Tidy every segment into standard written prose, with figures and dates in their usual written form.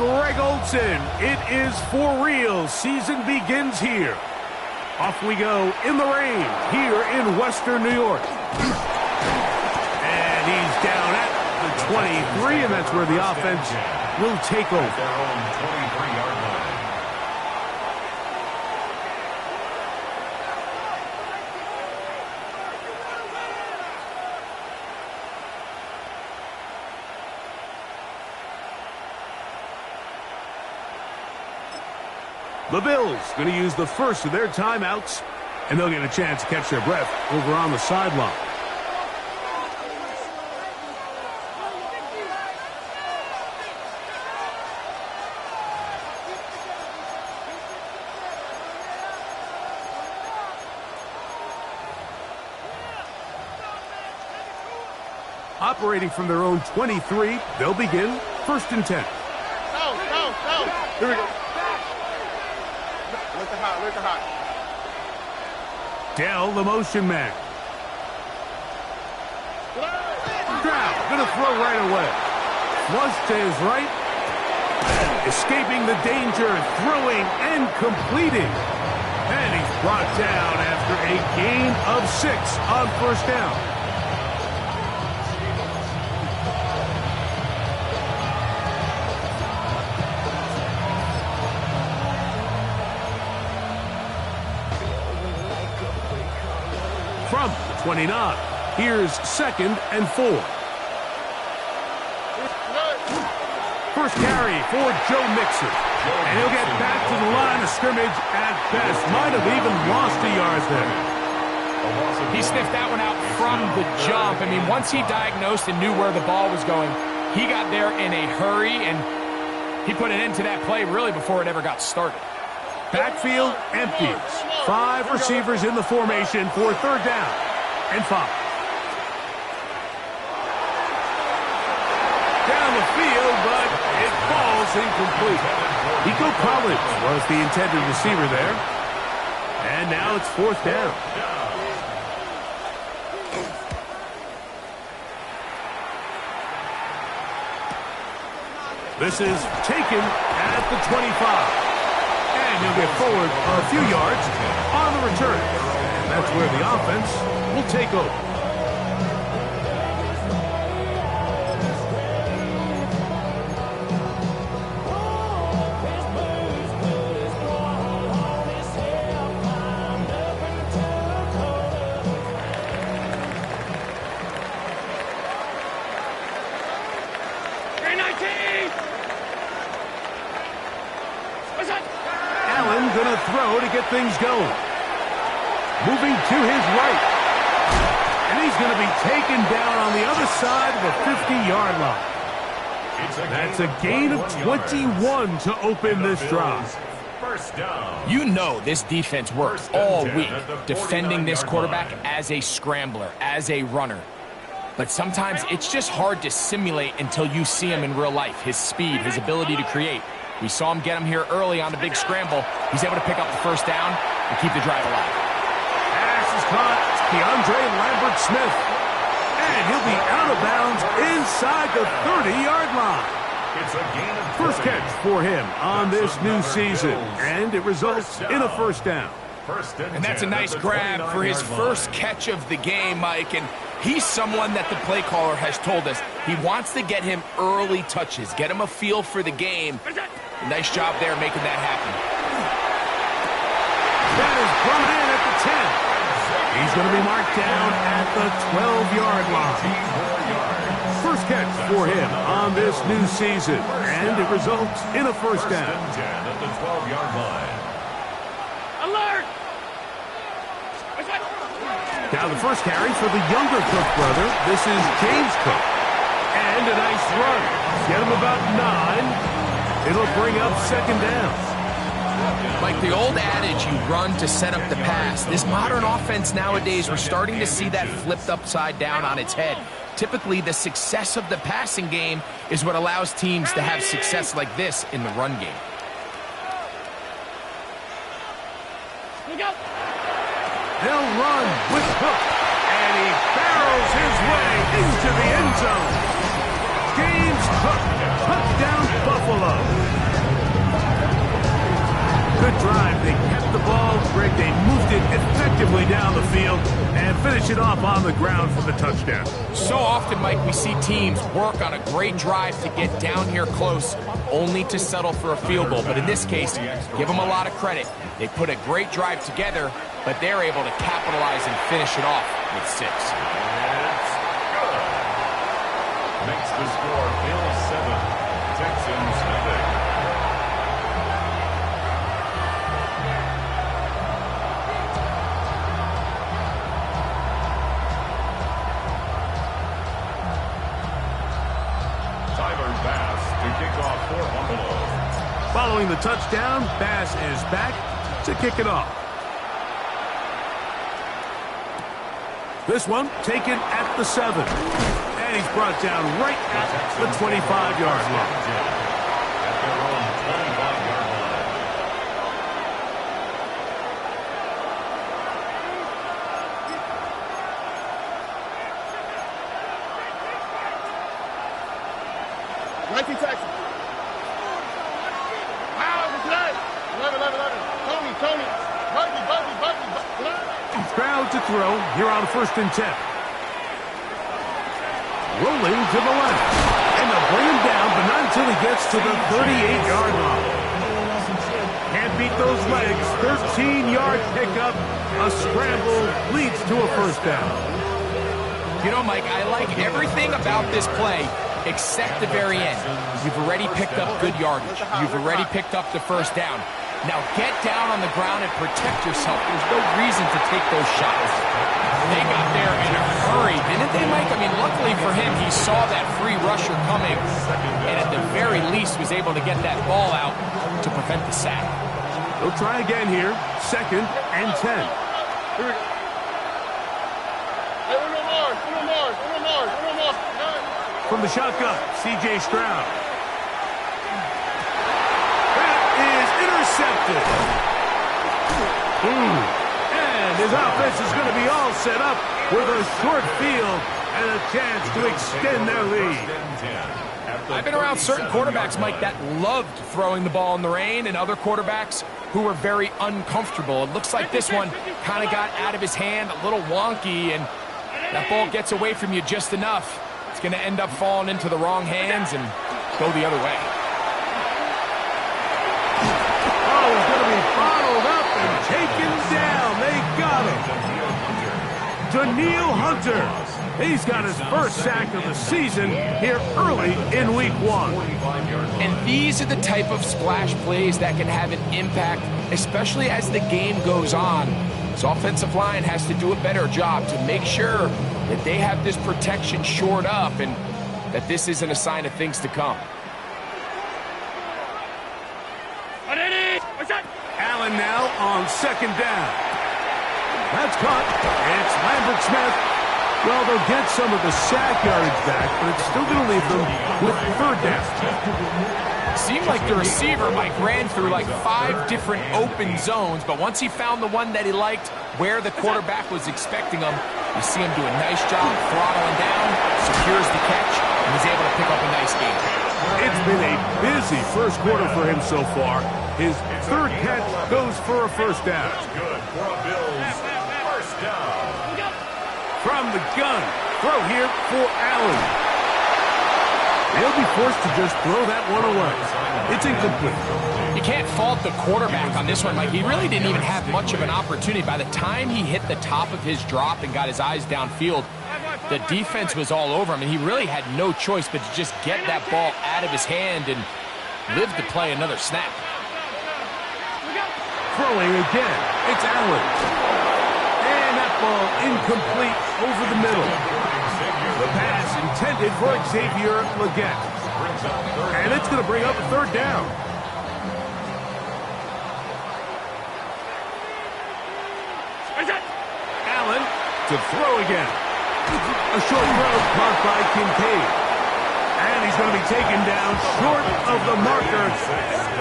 Greg Olsen. It is for real. Season begins here. Off we go in the rain here in Western New York. And he's down at the 23, and that's where the offense will take over. Their own 23-yard line. The Bills going to use the first of their timeouts, and they'll get a chance to catch their breath over on the sideline. Operating from their own 23, they'll begin 1st and 10. Go. Here we go. Look at hot. Dell, the motion man. Stroud going to throw right away. Flush to his right. Escaping the danger, throwing and completing. And he's brought down after a gain of 6 on 1st down. From the 29, here's 2nd and 4. First carry for Joe Mixon. And he'll get back to the line of scrimmage at best. Might have even lost a yard there. He sniffed that one out from the jump. I mean, once he diagnosed and knew where the ball was going, he got there in a hurry, and he put an end to that play really before it ever got started. Backfield empties. 5 receivers in the formation for 3rd down and 5. Down the field, but it falls incomplete. Nico Collins was the intended receiver there. And now it's 4th down. This is taken at the 25. And he'll get forward a few yards on the return. And that's where the offense will take over. Allen going to throw to get things going. Moving to his right. And he's going to be taken down on the other side of the 50-yard line. That's a gain of 21 to open this drive. First down. You know this defense works all week defending this quarterback as a scrambler, as a runner. But sometimes it's just hard to simulate until you see him in real life. His speed, his ability to create. We saw him get him here early on the big scramble. He's able to pick up the 1st down and keep the drive alive. Pass is caught. DeAndre Lambert-Smith. And he'll be out of bounds inside the 30-yard line. It's a gain of 1st catch for him on this new season. And it results in a 1st down. And that's a nice grab for his 1st catch of the game, Mike. And he's someone that the play caller has told us he wants to get him early touches, get him a feel for the game. Nice job there making that happen. That is brought in at the 10. He's going to be marked down at the 12-yard line. 1st catch for him on this new season. And it results in a 1st down. At the 12-yard line. Alert! Now the 1st carry for the younger Cook brother. This is James Cook. And a nice run. Get him about 9. It'll bring up 2nd down. Like the old adage, you run to set up the pass. This modern offense nowadays, we're starting to see that flipped upside down on its head. Typically, the success of the passing game is what allows teams to have success like this in the run game. They'll run with Cook. And he barrels his way into the end zone. James Cook, touchdown Buffalo. effectively down the field and finish it off on the ground for the touchdown. So often, Mike, we see teams work on a great drive to get down here close, only to settle for a field goal. But in this case, give them a lot of credit. They put a great drive together, but they're able to capitalize and finish it off with 6. It's good. Makes the score Bills 7, Texans nothing. Following the touchdown, Bass is back to kick it off. This one taken at the 7. And he's brought down right at the 25-yard line. At their own 25-yard line. Mikey Texas. Tony. Crowd to throw here on 1st and 10. Rolling to the left. And they'll bring him down, but not until he gets to the 38-yard line. Can't beat those legs. 13-yard pickup. A scramble leads to a 1st down. You know, Mike, I like everything about this play except the very end. You've already picked up good yardage. You've already picked up the 1st down. Now get down on the ground and protect yourself. There's no reason to take those shots. They got there in a hurry, didn't they, Mike? I mean, luckily for him, he saw that free rusher coming and at the very least was able to get that ball out to prevent the sack. They'll try again here. 2nd and 10. Here we go. Hey, Uno more. From the shotgun, C.J. Stroud. Intercepted. And his offense is going to be all set up with a short field and a chance to extend their lead. I've been around certain quarterbacks, Mike, that loved throwing the ball in the rain, and other quarterbacks who were very uncomfortable. It looks like this one kind of got out of his hand, a little wonky, and that ball gets away from you just enough. It's going to end up falling into the wrong hands and go the other way. He's going to be bottled up and taken down. They got him. Daniil Hunter. He's got his 1st sack of the season here early in week 1. And these are the type of splash plays that can have an impact, especially as the game goes on. This offensive line has to do a better job to make sure that they have this protection shored up and that this isn't a sign of things to come. Allen now on 2nd down. That's caught. It's Lambert Smith. Well, they'll get some of the sack yardage back, but it's still going to leave them with 3rd down. Seemed like the receiver, Mike, ran through like 5 different open zones, but once he found the one that he liked, where the quarterback was expecting him, you see him do a nice job throttling down, secures the catch, and is able to pick up a nice game. It's been a busy 1st quarter for him so far. His 3rd catch goes for a 1st down. Good for a Bills 1st down. From the gun, throw here for Allen. He'll be forced to just throw that one away. It's incomplete. You can't fault the quarterback on this one, Mike. He really didn't even have much of an opportunity. By the time he hit the top of his drop and got his eyes downfield, the defense was all over him, and he really had no choice but to just get that ball out of his hand and live to play another snap. Throwing again, it's Allen. And that ball incomplete over the middle. The pass intended for Xavier Legette. And it's going to bring up a 3rd down. Allen to throw again. A short throw caught by Kincaid. And he's going to be taken down short of the marker.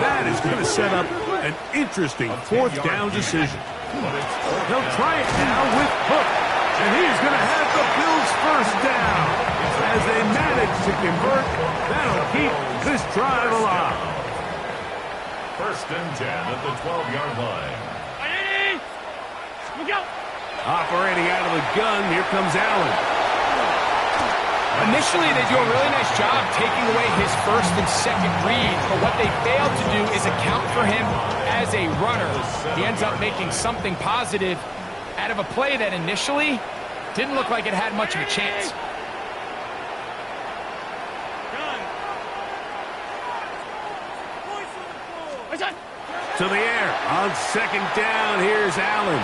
That is going to set up an interesting 4th down decision. They'll try it now with Hook. And he's going to have the Bills' 1st down. As they manage to convert, that'll keep this drive alive. 1st and 10 at the 12-yard line. Operating out of the gun, here comes Allen. Initially, they do a really nice job taking away his first and second read, but what they failed to do is account for him as a runner. He ends up making something positive out of a play that initially didn't look like it had much of a chance. To the air. On second down, here's Allen.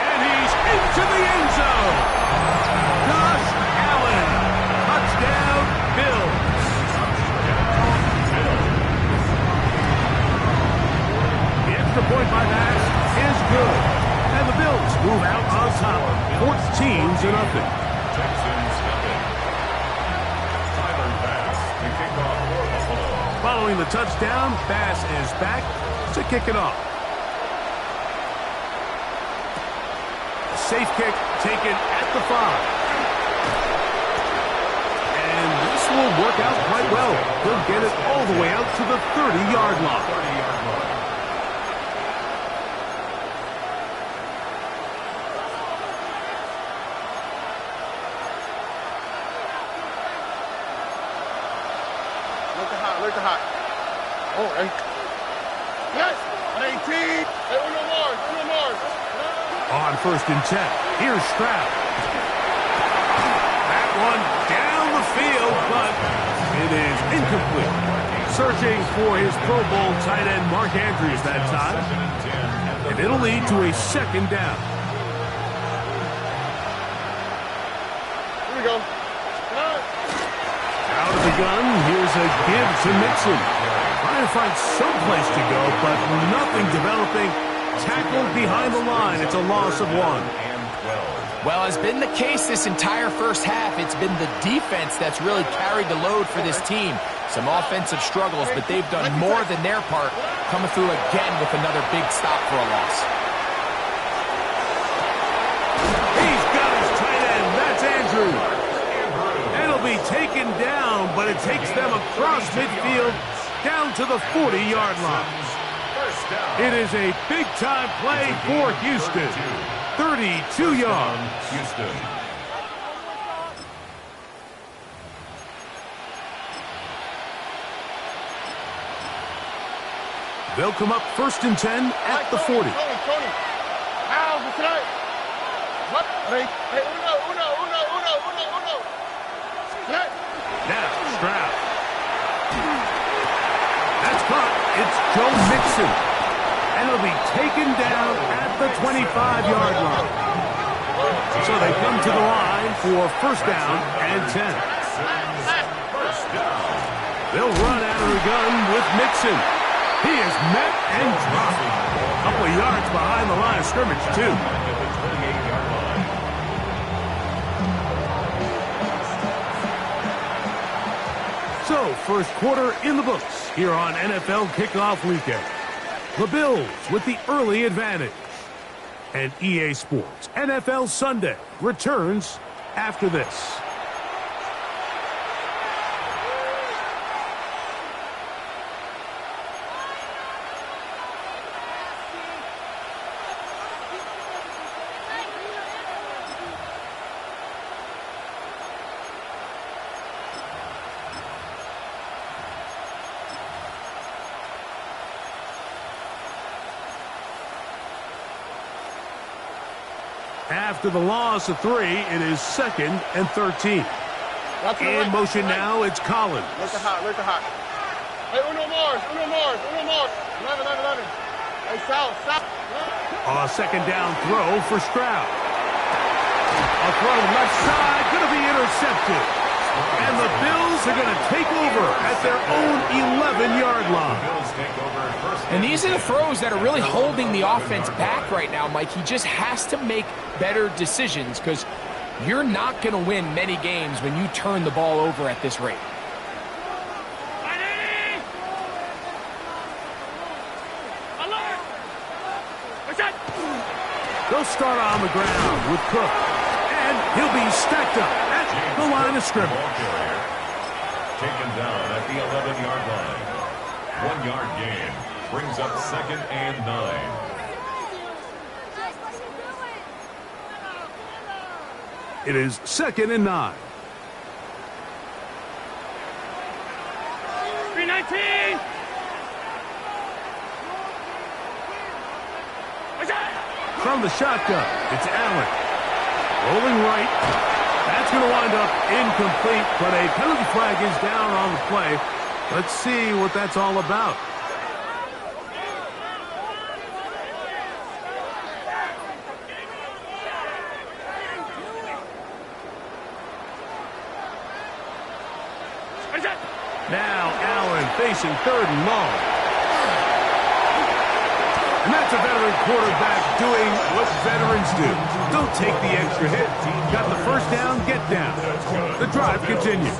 And he's into the end zone. Josh Allen. Touchdown, Bills. The extra point by Max is good. And the Bills move out on top, 14-0. Texans nothing. Tyler Bass, the kickoff for Buffalo. Following the touchdown, Bass is back to kick it off. Safe kick taken at the 5. And this will work out quite well. He'll get it all the way out to the 30-yard line. 30-yard line. Look at hot. Oh, hey. Yes. 18. Hey, Uno Mars. On 1st and 10, here's Stroud. That one down the field, but it is incomplete. Searching for his Pro Bowl tight end Mark Andrews that time. And it'll lead to a 2nd down. Here we go. Out of the gun, here's a give to Mixon. Trying to find some place to go, but nothing developing. Tackled behind the line. It's a loss of 1. Well, as been the case this entire first half, it's been the defense that's really carried the load for this team. Some offensive struggles, but they've done more than their part, coming through again with another big stop for a loss. He's got his tight end. That's Andrew. It'll be taken down, but it takes them across midfield down to the 40-yard line. It is a big-time play for Houston. 32 yards. Houston. They'll come up 1st and 10 at the 40. Tony. How tonight? What? Hey, Uno. Tonight. Now, Stroud. That's caught. It's Joe Mixon. And it'll be taken down at the 25-yard line. So they come to the line for 1st down and 10. They'll run out of the gun with Mixon. He is met and dropped. A couple of yards behind the line of scrimmage, too. So, first quarter in the books here on NFL Kickoff Weekend. The Bills with the early advantage. And EA Sports NFL Sunday returns after this. After the loss of 3, it is 2nd and 13. In motion now, it's Collins. Look at hot. Hey, Uno Mars. 11. Hey, South. A 2nd down throw for Stroud. A throw left side, going to be intercepted. And the Bills are going to take over at their own 11-yard line. And these are the throws that are really holding the offense back right now, Mike. He just has to make better decisions because you're not going to win many games when you turn the ball over at this rate. They'll start on the ground with Cook. And he'll be stacked up at the line of scrimmage. Taken down at the 11-yard line. 1-yard gain brings up 2nd and 9. It is 2nd and 9. 319. From the shotgun, it's Allen. Rolling right. That's going to wind up incomplete, but a penalty flag is down on the play. Let's see what that's all about. Now Allen facing 3rd and long. And that's a veteran quarterback doing what veterans do. Don't take the extra hit. Got the first down, get down. The drive continues.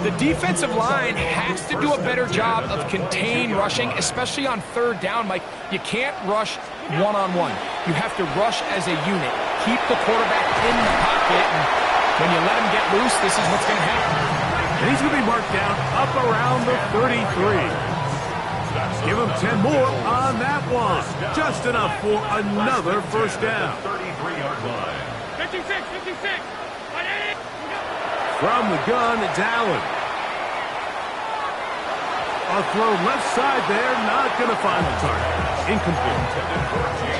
The defensive line has to do a better job of contained rushing, especially on 3rd down, Mike. You can't rush one-on-one. You have to rush as a unit. Keep the quarterback in the pocket, and when you let him get loose, this is what's going to happen. And he's going to be marked down up around the 33. Give him 10 more on that one. Just enough for another first down. 33-yard line. 56, 56. From the gun, it's Allen. A throw left side there, not going to find the target. Incomplete.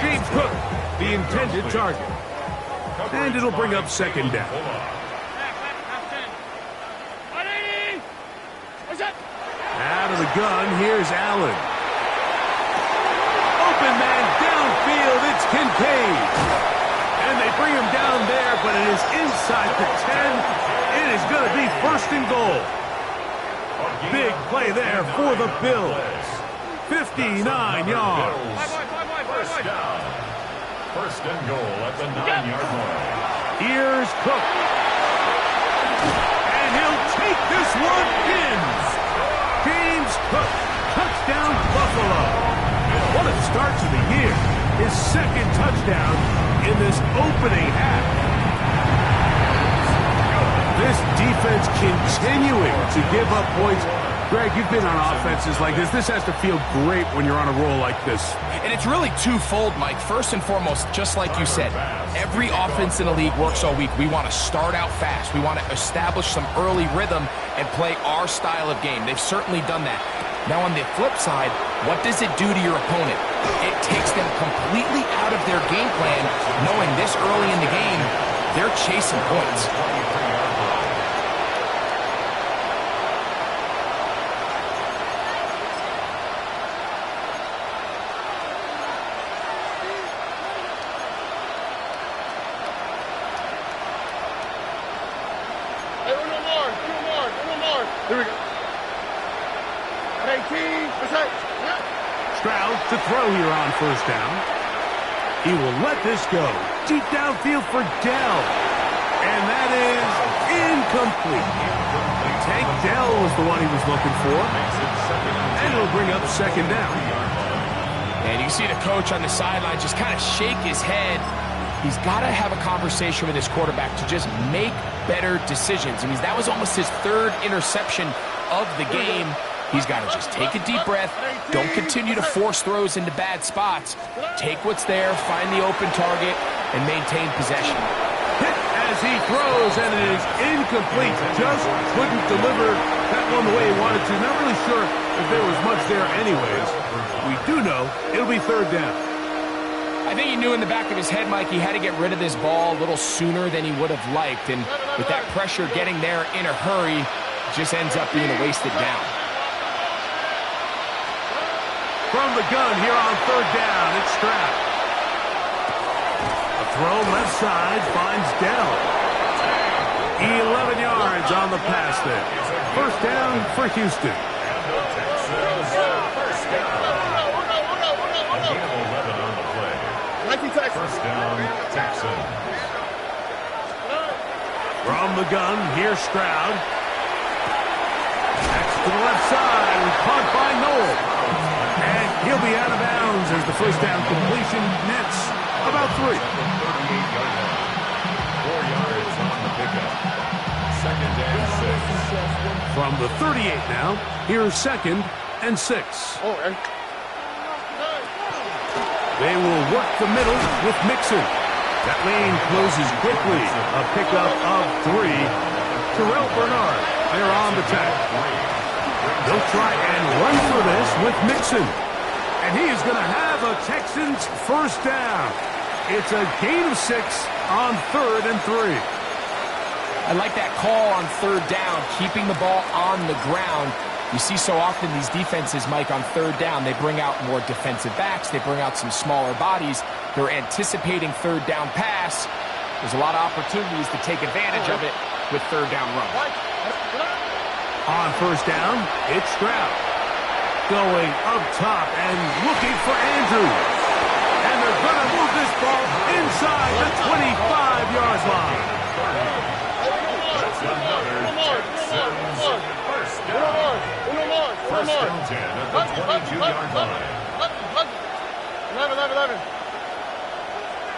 James Cook, the intended target. And it'll bring up 2nd down. Out of the gun, here's Allen. Open man downfield, it's Kincaid. And they bring him down there, but it is inside the 10. It is going to be 1st and goal. Big play there for the Bills. 59 yards. First down. 1st and goal at the 9-yard line. Here's Cook. And he'll take this one in. James Cook, touchdown Buffalo. What a start to the year. His 2nd touchdown in this opening half. This defense continuing to give up points. Greg, you've been on offenses like this. This has to feel great when you're on a roll like this. And it's really twofold, Mike. First and foremost, just like you said, every offense in the league works all week. We want to start out fast. We want to establish some early rhythm and play our style of game. They've certainly done that. Now, on the flip side, what does it do to your opponent? It takes them completely out of their game plan, knowing this early in the game, they're chasing points. Here we go. 18. Stroud to throw here on 1st down. He will let this go. Deep downfield for Dell. And that is incomplete. Tank Dell was the one he was looking for. And it'll bring up 2nd down. And you see the coach on the sideline just kind of shake his head. He's got to have a conversation with his quarterback to just make better decisions. I mean, that was almost his 3rd interception of the game. He's got to just take a deep breath. Don't continue to force throws into bad spots. Take what's there, find the open target, and maintain possession. Hit as he throws, and it is incomplete. Just couldn't deliver that one the way he wanted to. Not really sure if there was much there anyways. We do know it'll be 3rd down. I think he knew in the back of his head, Mike, he had to get rid of this ball a little sooner than he would have liked. And with that pressure getting there in a hurry, just ends up being a wasted down. From the gun here on 3rd down, it's Stroud. A throw left side finds Dell. 11 yards on the pass there. 1st down for Houston. First down. First down, Texans. From the gun, here's Stroud. Next to the left side, caught by Noel. And he'll be out of bounds as the 1st down completion nets about 3. 38-yard line. 4 yards on the pickup. 2nd and 6. From the 38 now, here's 2nd and 6. They will work the middle with Mixon. That lane closes quickly. A pickup of 3. Terrell Bernard, they're on the tack. They'll try and run for this with Mixon. And he is going to have a Texans first down. It's a gain of 6 on 3rd and 3. I like that call on 3rd down, keeping the ball on the ground. You see so often these defenses, Mike, on 3rd down, they bring out more defensive backs. They bring out some smaller bodies. They're anticipating 3rd down pass. There's a lot of opportunities to take advantage of it with 3rd down run. On 1st down, it's Stroud. Going up top and looking for Andrews. And they're going to move this ball inside the 25-yard line. That's another Texans first down. First and 10 at the 22-yard line. 11.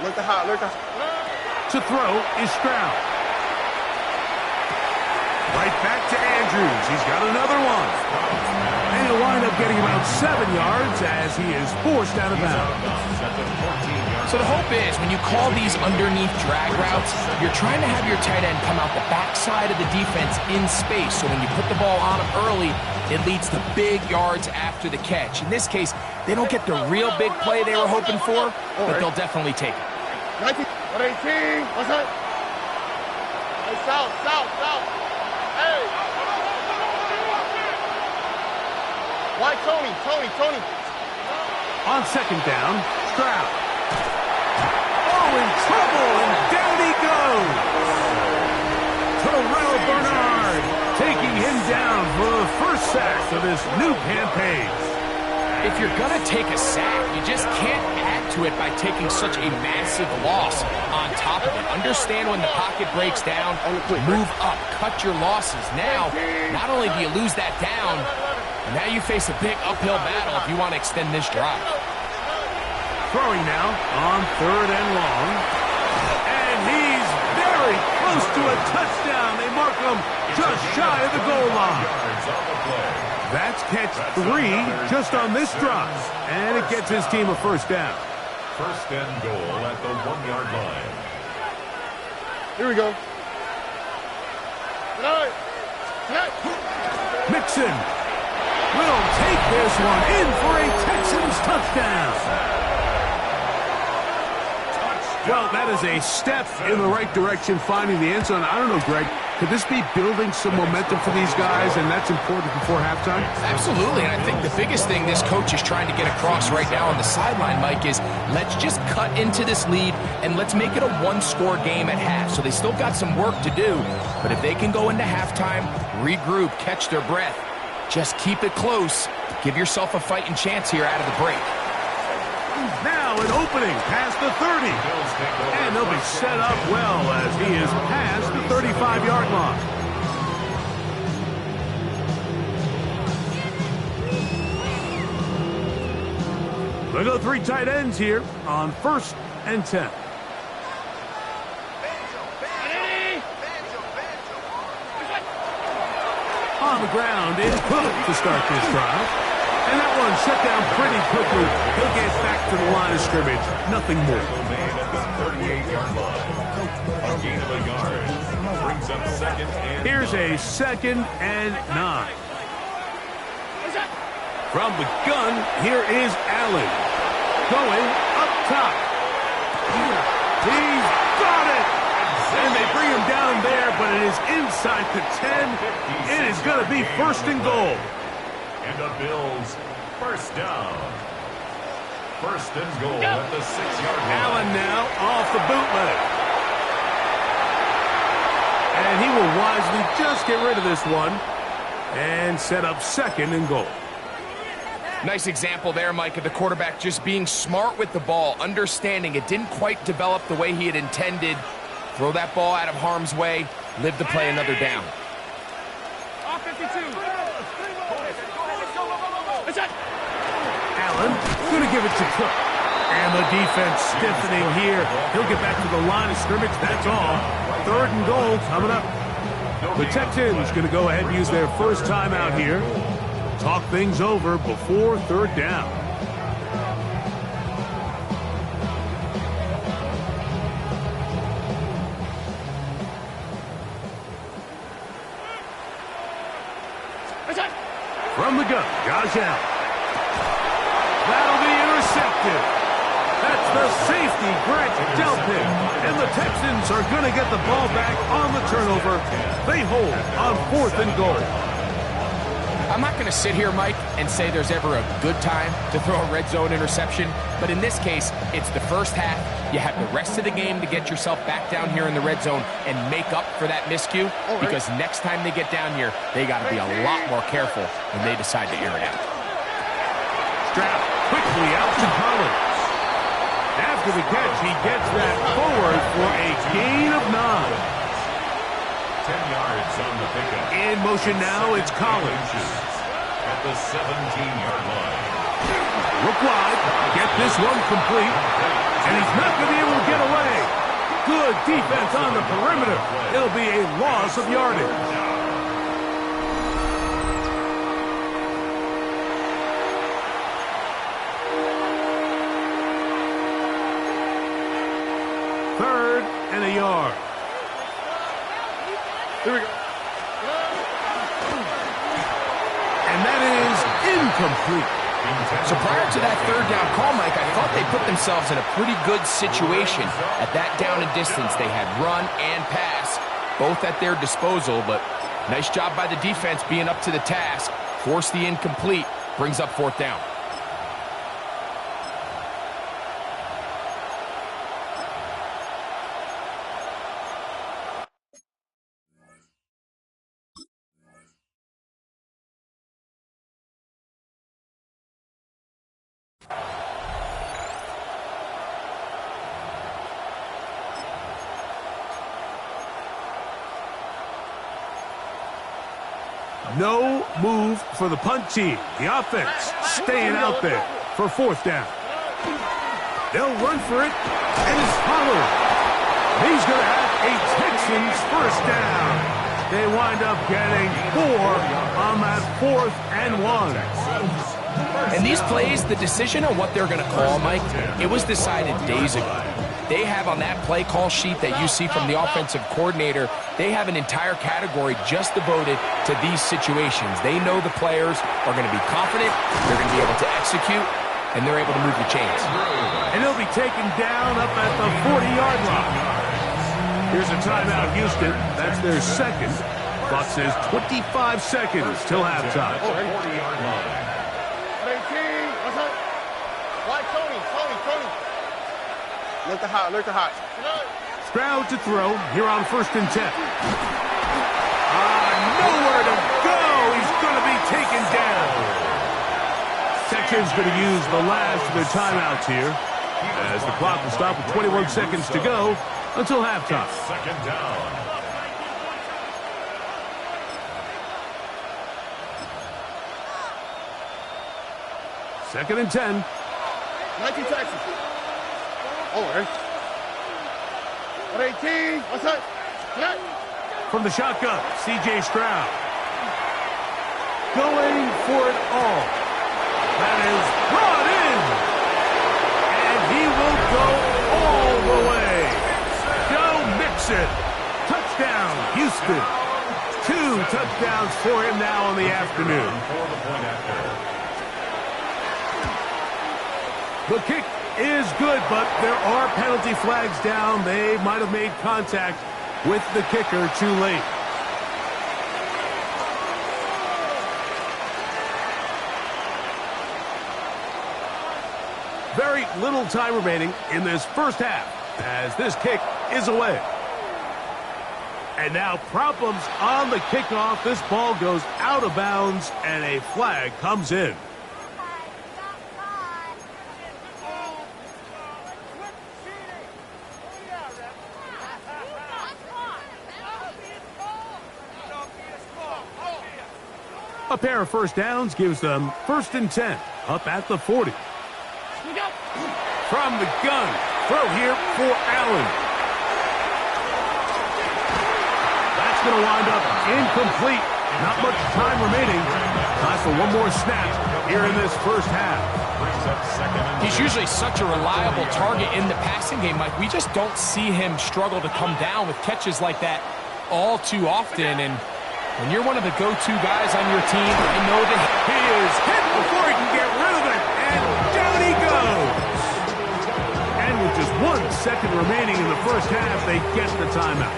Look the hot. To throw is Stroud. Right back to Andrews. He's got another one. And he'll wind up getting about 7 yards as he is forced out of bounds. So the hope is when you call these underneath drag routes, you're trying to have your tight end come out the backside of the defense in space. So when you put the ball on him early, it leads to big yards after the catch. In this case, they don't get the real big play they were hoping for, but they'll definitely take it. 19, 118, what's that? Hey, south. Hey! Why Tony? On 2nd down, Stroud. Oh, in trouble, and down he goes. Terrell Bernard taking him down for the first sack of this new campaign. If you're going to take a sack, you just can't add to it by taking such a massive loss on top of it. Understand when the pocket breaks down, move up, cut your losses. Now, not only do you lose that down, now you face a big uphill battle if you want to extend this drive. Throwing now on 3rd and long. And he's very close to a touchdown. They mark him just shy of the goal line. That's catch 3 just on this drive. And it gets his team a first down. First and goal at the 1-yard line. Here we go. Mixon will take this one in for a Texans touchdown. Well, that is a step in the right direction, finding the end zone. I don't know, Greg, could this be building some momentum for these guys, and that's important before halftime? Absolutely, and I think the biggest thing this coach is trying to get across right now on the sideline, Mike, is let's just cut into this lead, and let's make it a one-score game at half. So they still got some work to do, but if they can go into halftime, regroup, catch their breath, just keep it close, give yourself a fighting chance here out of the break. Now an opening past the 30. And they'll be set up well as he is past the 35-yard line. They'll go 3 tight ends here on 1st and 10. On the ground in Cook to start this drive. And that one shut down pretty quickly. He'll get back to the line of scrimmage. Nothing more. Here's a 2nd and 9. From the gun, here is Allen. Going up top. He's got it. And they bring him down there, but it is inside the 10. It is going to be 1st and goal. And the Bills first down. 1st and goal at the 6-yard line. Allen now off the bootleg. And he will wisely just get rid of this one and set up 2nd and goal. Nice example there, Mike, of the quarterback just being smart with the ball, understanding it didn't quite develop the way he had intended. Throw that ball out of harm's way, live to play another down. Allen going to give it to Cook. And the defense stiffening here. He'll get back to the line of scrimmage. That's all. 3rd and goal coming up. The Texans going to go ahead and use their first timeout here. Talk things over before 3rd down. From the gun, Josh Allen. That'll be intercepted. That's the safety, Grant Delpit. And the Texans are going to get the ball back on the turnover. They hold on 4th and goal. I'm not going to sit here, Mike, and say there's ever a good time to throw a red zone interception, but in this case, it's the first half. You have the rest of the game to get yourself back down here in the red zone and make up for that miscue, because next time they get down here, they got to be a lot more careful when they decide to air it out. Stroud quickly out to Collins. After the catch, he gets that forward for a gain of 9. 10 yards on the pickup. In motion now, it's Collins. At the 17-yard line. Look wide, get this one complete, and he's not going to be able to get away. Good defense on the perimeter. It'll be a loss of yardage. Third and a yard. Here we go. And that is incomplete. So prior to that third down call, Mike, I thought they put themselves in a pretty good situation. At that down and distance, they had run and pass, both at their disposal, but nice job by the defense being up to the task. Force the incomplete, brings up 4th down. No move for the punt team. The offense staying out there for 4th down. They'll run for it, and it's followed. He's going to have a Texans first down. They wind up getting 4 on that 4th and 1. And these plays, the decision on what they're going to call, Mike, it was decided days ago. They have on that play call sheet that you see from the offensive coordinator, they have an entire category just devoted to these situations. They know the players are going to be confident, they're going to be able to execute, and they're able to move the chains. And he'll be taken down up at the 40-yard line. Here's a timeout, Houston. That's their second. Clock says 25 seconds till halftime. 40-yard line. 18. What's up? Why, Tony? Look the hot, Stroud to throw here on 1st and 10. Nowhere to go. He's going to be taken down. Texans going to use the last of their timeouts here as the clock will stop with 21 seconds to go until halftime. Second down. Second and 10. 19 Texans. Over. 18. What's up? From the shotgun, C.J. Stroud. Going for it all. That is brought in. And he will go all the way. Joe Mixon. Touchdown, Houston. 2 touchdowns for him now in the afternoon. The kick is good, but there are penalty flags down. They might have made contact with the kicker too late. Very little time remaining in this first half as this kick is away. And now problems on the kickoff. This ball goes out of bounds and a flag comes in. A pair of first downs gives them 1st and 10 up at the 40. From the gun, throw here for Allen. That's going to wind up incomplete. Not much time remaining. Time for one more snap here in this first half. He's usually such a reliable target in the passing game, Mike. We just don't see him struggle to come down with catches like that all too often. And When you're one of the go-to guys on your team, I know that he is hit before he can get rid of it, and down he goes. And with just 1 second remaining in the first half, they get the timeout.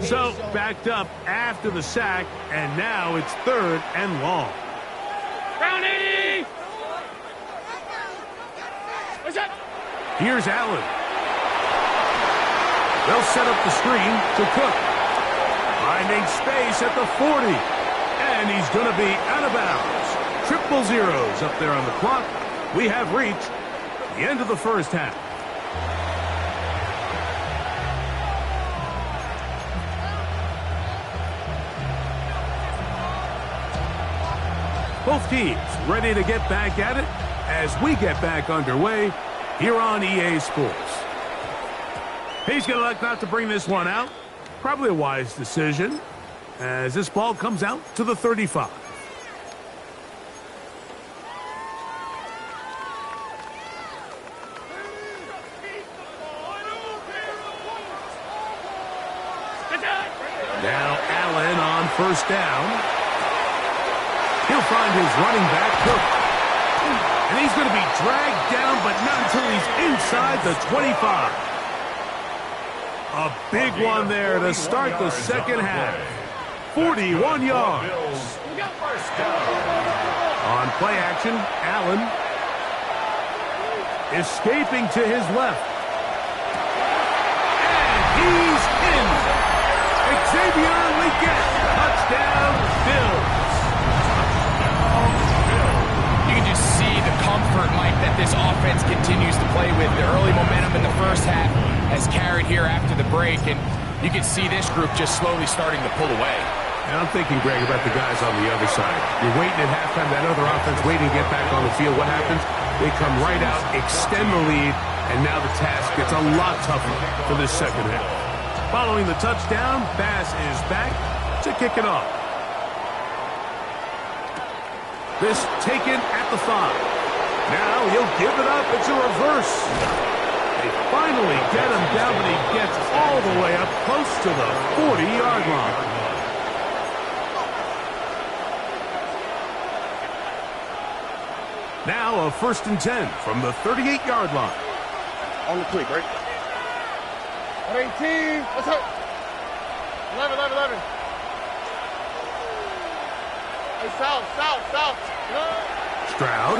So, backed up after the sack, and now it's 3rd and long. Round 80! What's that? Here's Allen. They'll set up the screen to Cook. Finding space at the 40. And he's going to be out of bounds. 0-0 up there on the clock. We have reached the end of the first half. Both teams ready to get back at it as we get back underway here on EA Sports. He's going to elect not to bring this one out. Probably a wise decision as this ball comes out to the 35. Now Allen on first down. He'll find his running back, Cook. And he's going to be dragged down, but not until he's inside the 25. A big one there to start the second half. 41 yards. On play action, Allen escaping to his left. And he's in. Xavier Legette. Touchdown, Bills. Comfort, Mike, that this offense continues to play with. The early momentum in the first half has carried here after the break, and you can see this group just slowly starting to pull away. And I'm thinking, Greg, about the guys on the other side. You're waiting at halftime, that other offense waiting to get back on the field. What happens? They come right out, extend the lead, and now the task gets a lot tougher for this second half. Following the touchdown, Bass is back to kick it off. This taken at the 5. Now he'll give it up. It's a reverse. They finally get him down, but he gets all the way up close to the 40-yard line. Now a 1st and 10 from the 38-yard line. On the quick, right? 18. What's up? 11. Hey, south. Stroud.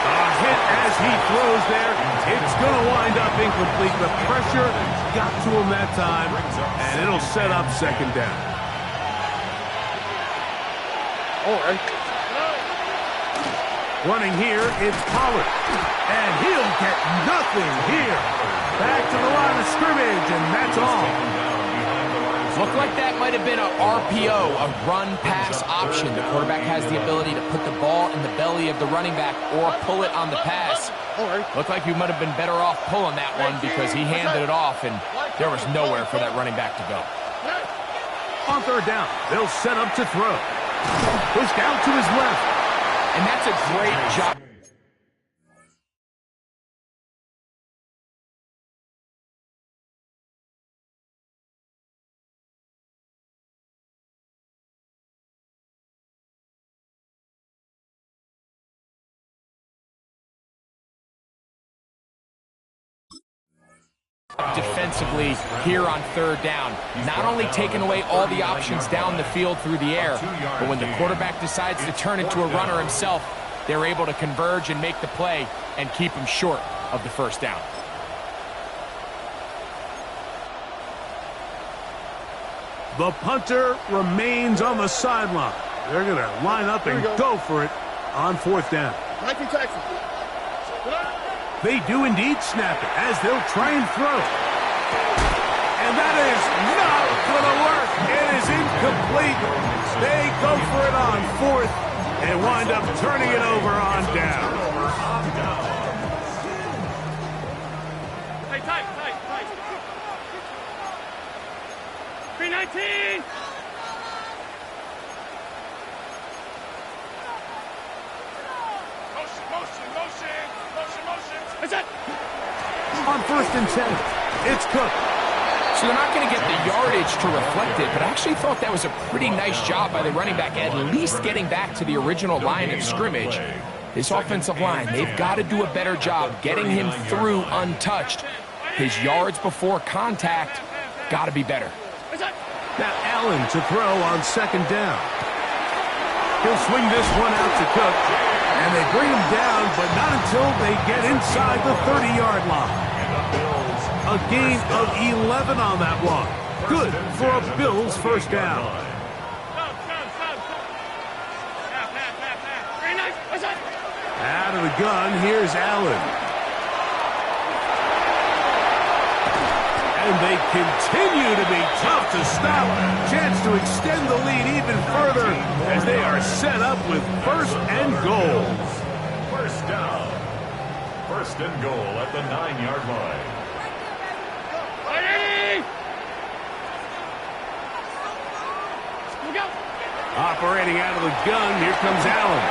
A hit as he throws there. It's going to wind up incomplete. The pressure got to him that time, and it'll set up 2nd down. All right. Running here, it's Pollard. And he'll get nothing here. Back to the line of scrimmage, and that's all. Looked like that might have been a RPO, a run-pass option. The quarterback has the ability to put the ball in the belly of the running back or pull it on the pass. Looked like you might have been better off pulling that one because he handed it off, and there was nowhere for that running back to go. On 3rd down, they'll set up to throw. Pushed out to his left. And that's a great job. Defensively here on 3rd down, not only taking away all the options down the field through the air, but when the quarterback decides to turn into a runner himself, they're able to converge and make the play and keep him short of the 1st down. The punter remains on the sideline. They're going to line up and go for it on 4th down. They do indeed snap it as they'll try and throw. And that is not going to work. It is incomplete. They go for it on 4th and wind up turning it over on down. Hey, tight. 319. Motion. On 1st and 10. It's cooked. So they're not going to get the yardage to reflect it, but I actually thought that was a pretty nice job by the running back, at least getting back to the original line of scrimmage. This offensive line, they've got to do a better job getting him through untouched. His yards before contact got to be better. Now Allen to throw on second down. He'll swing this one out to Cook, and they bring him down, but not until they get inside the 30-yard line. A gain of 11 on that one. Good for a Bills first down. Out of the gun, here's Allen. And they continue to be tough to stop. Chance to extend the lead even further as they are set up with first and goal. First down. First and goal at the 9-yard line. Operating out of the gun, here comes Allen.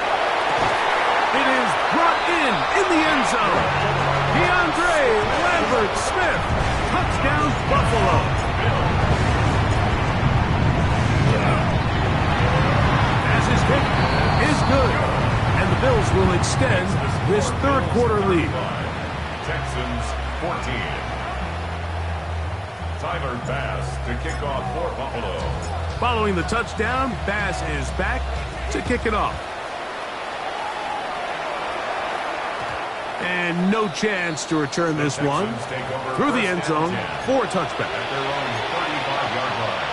It is brought in the end zone. DeAndre Lambert-Smith, touchdown Buffalo. As his kick is good, and the Bills will extend this third quarter lead. Texans 14. Tyler Bass to kick off for Buffalo. Following the touchdown, Bass is back to kick it off. And no chance to return this one through the end zone for a touchback. At their own 35-yard line.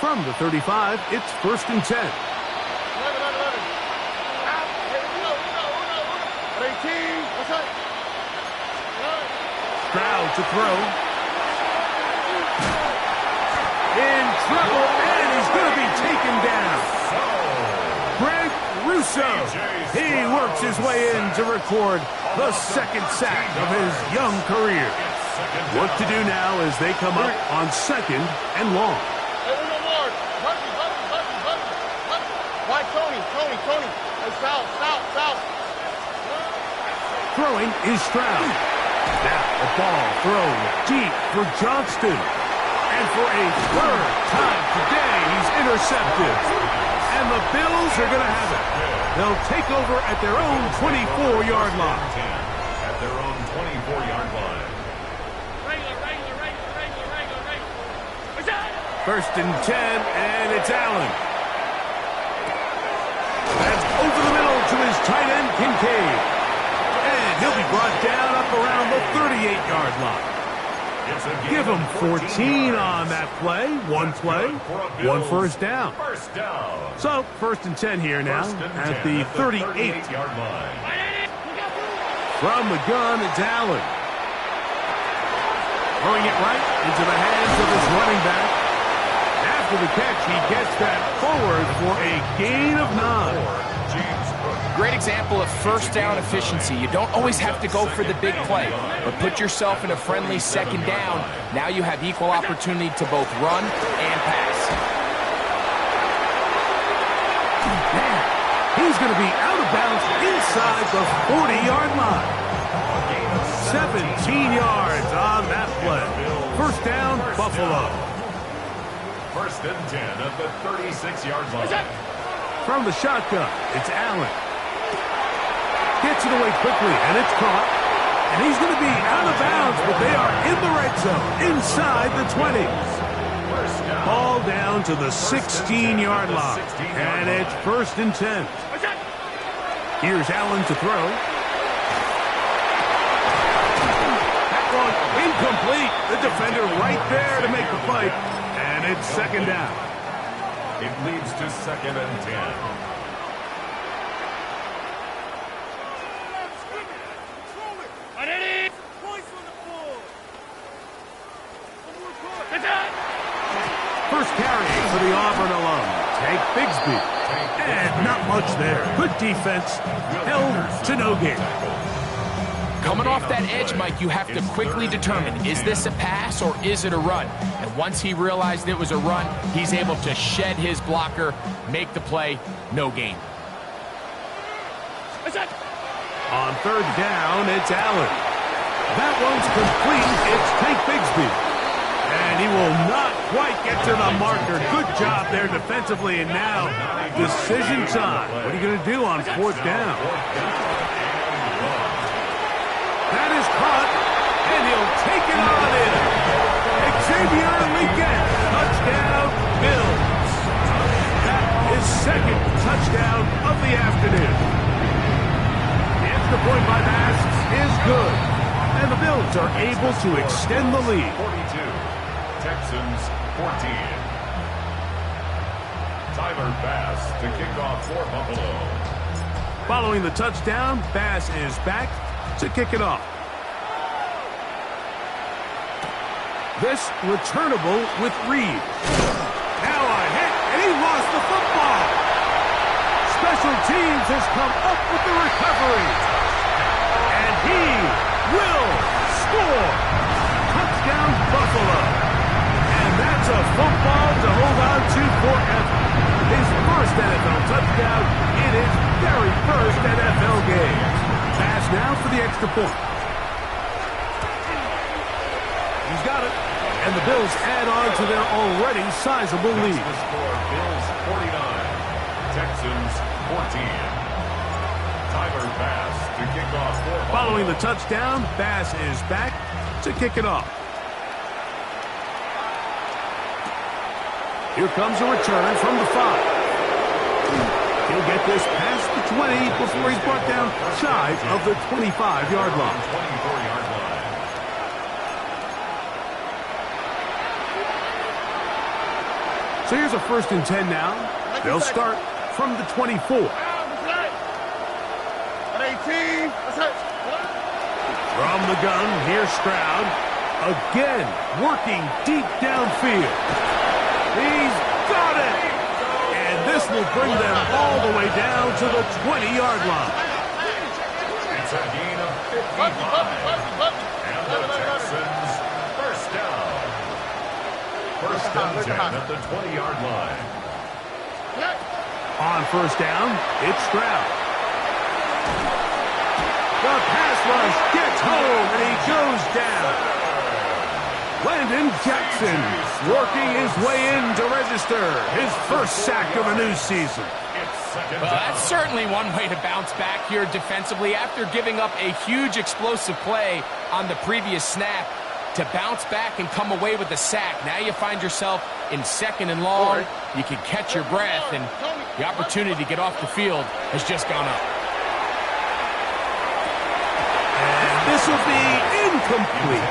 From the 35, it's first and 10. Stroud to throw. In trouble, and he's going to be taken down. Greg Russo. He works his way in to record the second sack of his young career. What to do now as they come up on second and long. Throwing is Stroud. Now the ball thrown deep for Johnston. And for a third time today, he's intercepted. And the Bills are going to have it. They'll take over at their own 24-yard line. At their own 24-yard line. First and 10, and it's Allen. That's over the middle to his tight end, Kincaid. And he'll be brought down up around the 38-yard line. Give him 14 on that play. One first down. So, first and 10 here now at the 38-yard line. From the gun, it's Allen. Throwing it right into the hands of his running back. After the catch, he gets that forward for a gain of 9. Great example of first down efficiency. You don't always have to go for the big play, but put yourself in a friendly second down. Now you have equal opportunity to both run and pass. Man, he's going to be out of bounds inside the 40-yard line. 17 yards on that play. First down, Buffalo. First and 10 at the 36-yard line. From the shotgun, it's Allen. Gets it away quickly, and it's caught. And he's going to be out of bounds, but they are in the red zone, inside the 20. Ball down to the 16-yard line, and it's first and 10. Here's Allen to throw. That one incomplete. The defender right there to make the fight, and it's second down. It leads to second and 10. First carry for the Auburn alum, Tank Bigsby. And not much there. Good defense. Held to no gain. Coming off that edge, Mike, you have to quickly determine, is this a pass or is it a run? And once he realized it was a run, he's able to shed his blocker, make the play, no gain. On third down, it's Allen. That one's complete. It's Tank Bigsby. And he will not quite get to the marker. Good job there defensively. And now, decision time. What are you going to do on fourth down? That is caught, and he'll take it on in. Xavier Legette, touchdown, Bills. That is second touchdown of the afternoon. The extra point by Bass is good, and the Bills are able to extend the lead. 42, Texans 14. Tyler Bass to kick off for Buffalo. Following the touchdown, Bass is back to kick it off. This returnable with Reed. Now a hit, and he lost the football. Special teams has come up with the recovery. And he will score. Touchdown, Buffalo. And that's a football to hold on to forever. His first NFL touchdown in his very first NFL game. Pass now for the extra point. He's got it. And the Bills add on to their already sizable lead. The score, Bills 49, Texans 14. Tyler Bass to kick off for Buffalo. Following the touchdown, Bass is back to kick it off. Here comes a return from the 5. He'll get this past the 20 before he's brought down shy of the 25-yard line. 24-yard line. So here's a 1st and 10 now. They'll start from the 24. From the gun, here's Stroud. Again, working deep downfield. He's got it! And this will bring them all the way down to the 20-yard line. It's a gain of 55. And the Texans first down. First and 10 at the 20-yard line. On first down, it's Stroud. The pass rush gets home, and he goes down. Landon Jackson working his way in to register his first sack of the new season. Well, that's certainly one way to bounce back here defensively after giving up a huge explosive play on the previous snap. To bounce back and come away with a sack. Now you find yourself in 2nd and long. You can catch your breath, and the opportunity to get off the field has just gone up. And this will be incomplete.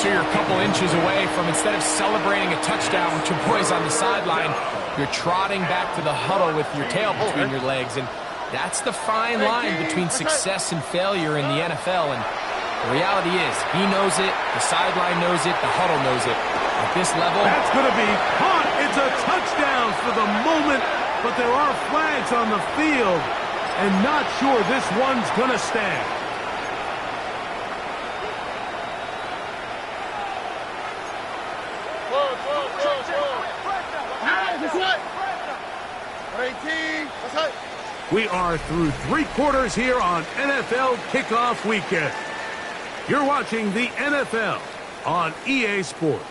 So you're a couple inches away from, instead of celebrating a touchdown with your boys on the sideline, you're trotting back to the huddle with your tail between your legs. And that's the fine line between success and failure in the NFL. And the reality is, he knows it, the sideline knows it, the huddle knows it. At this level, that's going to be caught. It's a touchdown for the moment, but there are flags on the field, and not sure this one's going to stand. We are through 3 quarters here on NFL Kickoff Weekend. You're watching the NFL on EA Sports.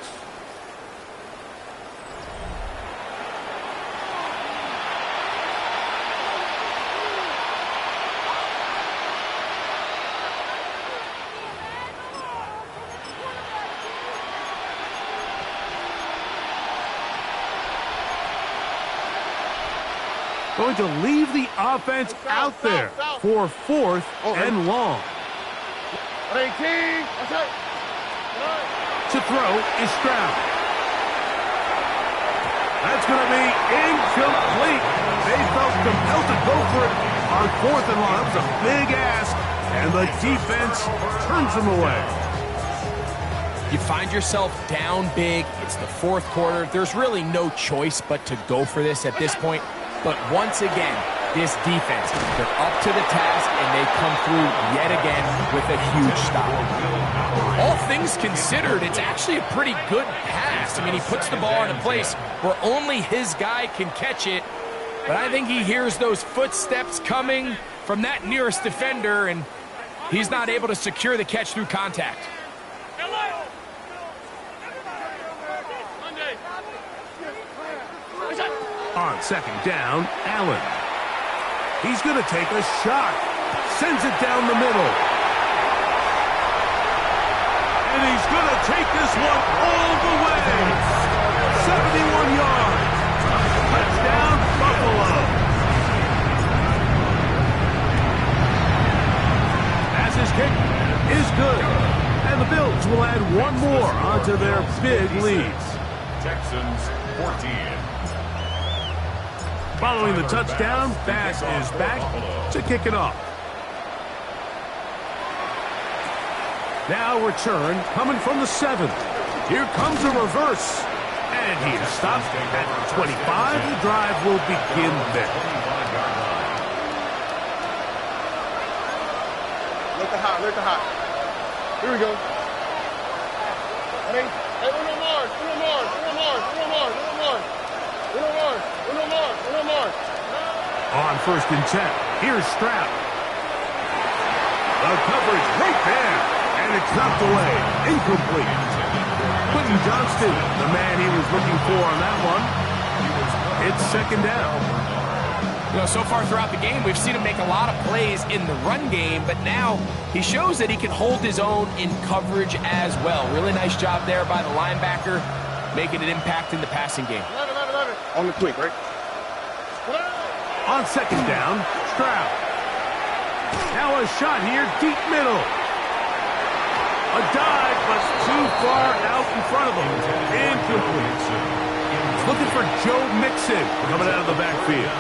Going to leave the offense out there for 4th and long. To throw is Stroud. That's going to be incomplete. They felt compelled to go for it on 4th and long. That was a big ask, and the defense turns them away. You find yourself down big. It's the fourth quarter. There's really no choice but to go for this at this point. But once again, this defense, they're up to the task, and they come through yet again with a huge stop. All things considered, it's actually a pretty good pass. I mean, he puts the ball in a place where only his guy can catch it. But I think he hears those footsteps coming from that nearest defender, and he's not able to secure the catch through contact. On second down, Allen. He's going to take a shot. Sends it down the middle. And he's going to take this one all the way. 71 yards. Touchdown, Buffalo. Passes kick is good. And the Bills will add one more onto their big leads. Texans 14. Following the touchdown, Bass is back to kick it off. Now return coming from the 7th. Here comes a reverse. And he is stopped at 25. The drive will begin there. Let the hot. Here we go. Hey, uno more. On first and 10, here's Stroud. The coverage right there, and it's knocked away, incomplete. Quentin Johnston, the man he was looking for on that one. It's second down. You know, so far throughout the game, we've seen him make a lot of plays in the run game, but now he shows that he can hold his own in coverage as well. Really nice job there by the linebacker, making an impact in the passing game. On the quick, right? On second down, Stroud. Now a shot here, deep middle. A dive, but too far out in front of him. Incomplete. Looking for Joe Mixon coming out of the backfield.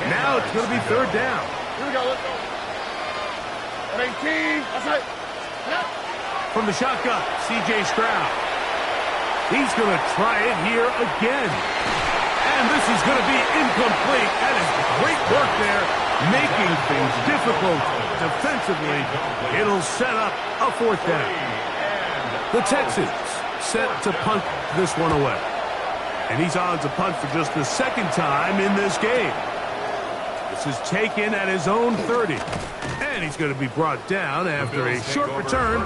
Now it's going to be third down. Here we go, let's go. 18, that's right. From the shotgun, C.J. Stroud. He's going to try it here again. And this is going to be incomplete. That is great work there, making things difficult defensively. It'll set up a fourth down. The Texans set to punt this one away. And he's on to punt for just the second time in this game. This is taken at his own 30. And he's going to be brought down after a short return.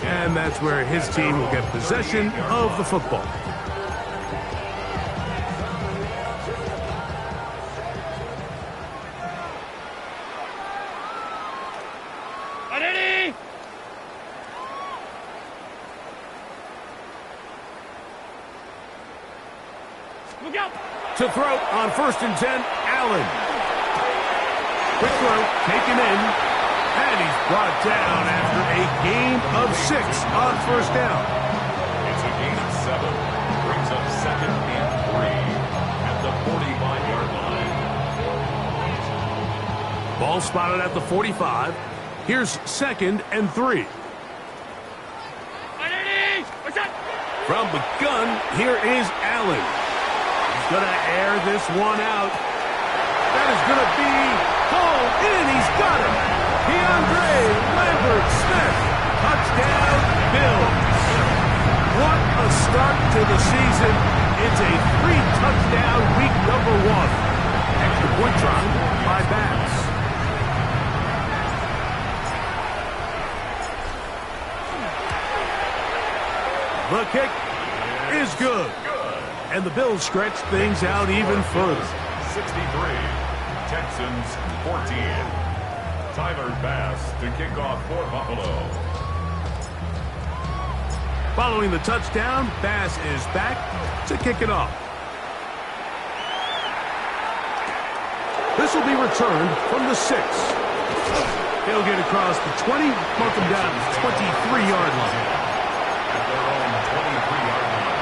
And that's where his team will get possession of the football. To throw on first and 10, Allen. Quick throw, taken in, and he's brought down after a gain of 6 on first down. It's a gain of 7. Brings up second and 3 at the 45-yard line. Ball spotted at the 45. Here's second and 3. From the gun, here is Allen. Going to air this one out. That is going to be hauled in. He's got it. DeAndre Lambert-Smith. Touchdown, Bills. What a start to the season. It's a 3-touchdown week number 1. Extra point try by Bass. The kick is good. And the Bills stretch things out even further. 63, Texans 14. Tyler Bass to kick off for Buffalo. Following the touchdown, Bass is back to kick it off. This will be returned from the 6. He'll get across the 20, mark him down to the 23-yard line. At their own 23-yard line.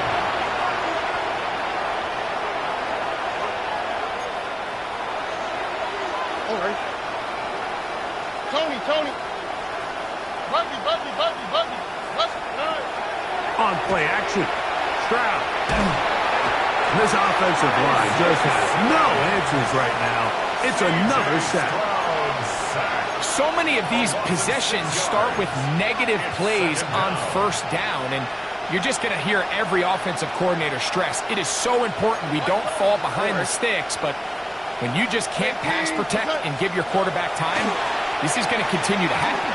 All right. Tony. Buggy. On play action. Stroud. This offensive line just has no answers right now. It's another sack. So many of these possessions start with negative plays on first down, and you're just going to hear every offensive coordinator stress. It is so important we don't fall behind the sticks, but when you just can't pass protect and give your quarterback time, this is going to continue to happen.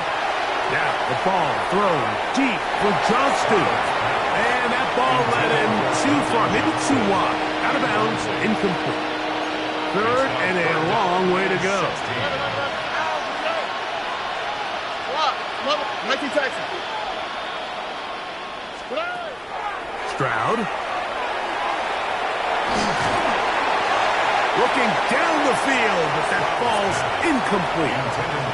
Now the ball thrown deep for Johnston. And that ball led in too far, maybe too wide. Out of bounds, incomplete. Third and a long way to go. Stroud. Looking down the field, but that ball's incomplete.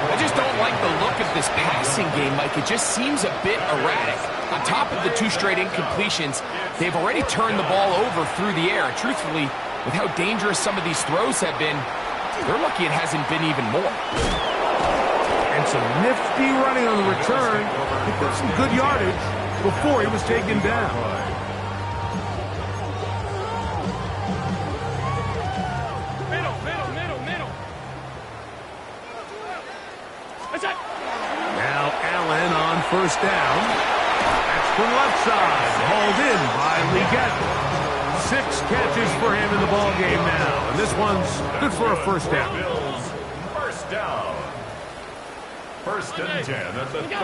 I just don't like the look of this passing game, Mike. It just seems a bit erratic. On top of the 2 straight incompletions, they've already turned the ball over through the air. Truthfully, with how dangerous some of these throws have been, they're lucky it hasn't been even more. And some nifty running on the return. Picked up some good yardage before he was taken down. Now Allen on first down. That's from left side. Hauled in by Leggett. 6 catches for him in the ball game now. And this one's good for a first down. First down. First and 10 at the 31.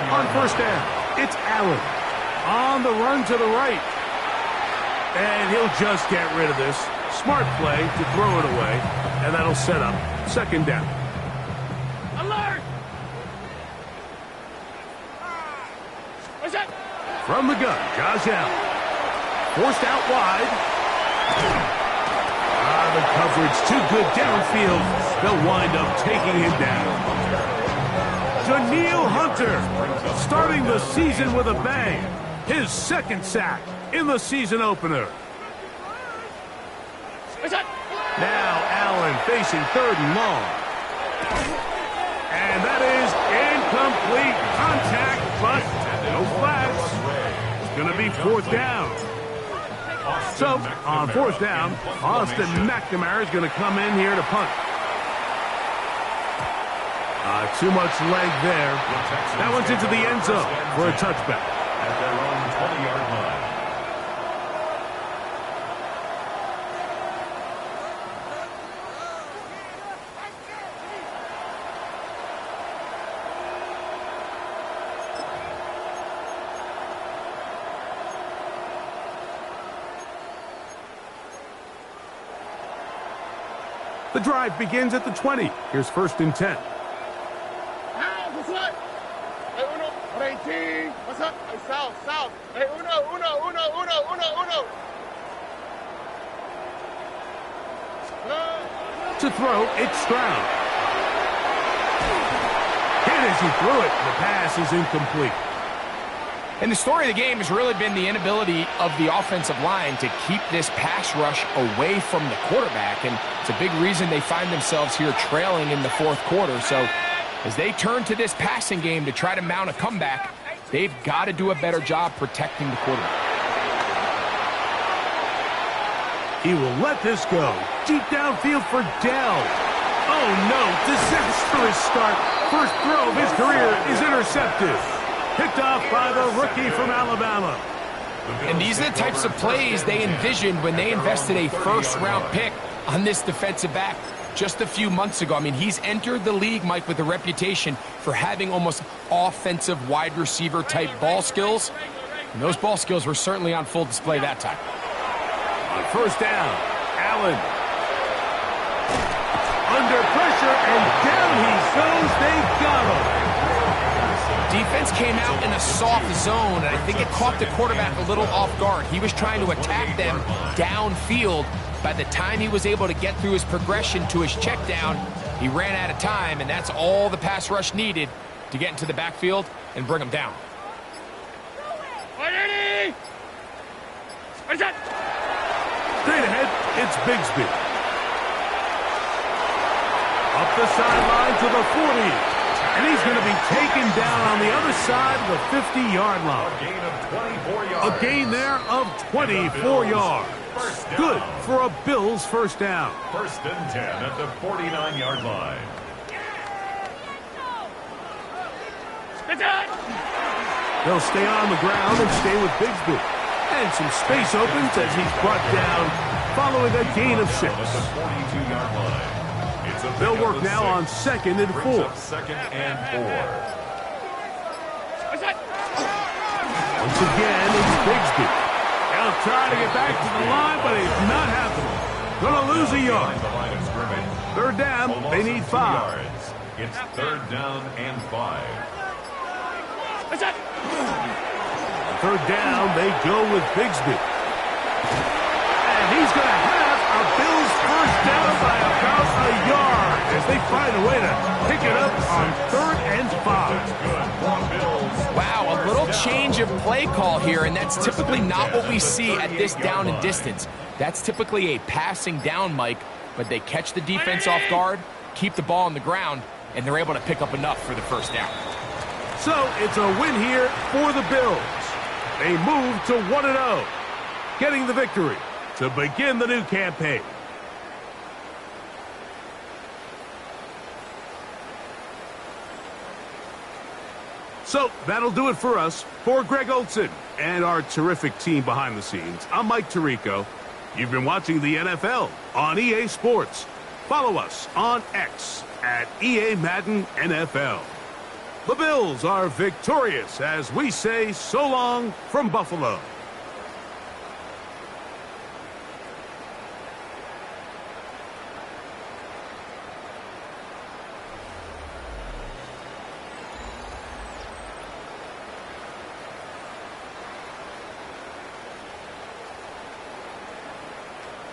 On first down, it's Allen. On the run to the right. And he'll just get rid of this. Smart play to throw it away. And that'll set up second down. Alert! From the gun, Josh Allen. Forced out wide. The coverage too good downfield. They'll wind up taking him down. Daniil Hunter starting the season with a bang. His 2nd sack in the season opener. Now Allen facing 3rd and long. And that is incomplete. Contact, but no flags. It's going to be 4th down. So, on 4th down, Austin McNamara is going to come in here to punt. Too much leg there. That one's into the end zone for a touchback. At their own 20-yard line. The drive begins at the 20. Here's 1st and 10. What's up? Hey, south. Hey, uno. To throw, it's Stroud. And as he threw it, the pass is incomplete. And the story of the game has really been the inability of the offensive line to keep this pass rush away from the quarterback. And it's a big reason they find themselves here trailing in the 4th quarter. So as they turn to this passing game to try to mount a comeback, they've got to do a better job protecting the quarterback. He will let this go. Deep downfield for Dell. Oh, no. Disastrous start. First throw of his career is intercepted. Picked off by the rookie from Alabama. And these are the types of plays they envisioned when they invested a 1st-round pick on this defensive back just a few months ago. I mean, he's entered the league, Mike, with a reputation for having almost offensive wide receiver type ball skills. And those ball skills were certainly on full display that time. On first down, Allen. Under pressure, and down he goes. They got him. Defense came out in a soft zone, and I think it caught the quarterback a little off guard. He was trying to attack them downfield. By the time he was able to get through his progression to his check down, he ran out of time, and that's all the pass rush needed to get into the backfield and bring him down. Straight ahead, it's Bigsby. Up the sideline to the 40. And he's going to be taken down on the other side of the 50-yard line. A gain of 24 yards. yards. A gain there of 24 yards. Good for a Bills first down. 1st and 10 at the 49-yard line. They'll stay on the ground and stay with Bigsby. And some space opens as he's brought down following a gain of 6. At the 42-yard line. It's a They'll work now on 2nd and 4. 2nd and 4. Once again, it's Bigsby. They'll try to get back to the line, but it's not happening. Gonna lose a yard. The line of scrimmage. 3rd down, they need 5. Yards. It's 3rd down and 5. 3rd down, they go with Bigsby. And he's going to have a Bills first down by about a yard as they find a way to pick it up on 3rd and 5. Wow, a little change of play call here, and that's typically not what we see at this down and distance. That's typically a passing down, Mike, but they catch the defense off guard, keep the ball on the ground, and they're able to pick up enough for the first down. So it's a win here for the Bills. They move to 1-0, getting the victory to begin the new campaign. So that'll do it for us. For Greg Olson and our terrific team behind the scenes, I'm Mike Tirico. You've been watching the NFL on EA Sports. Follow us on X at EA Madden NFL. The Bills are victorious as we say so long from Buffalo.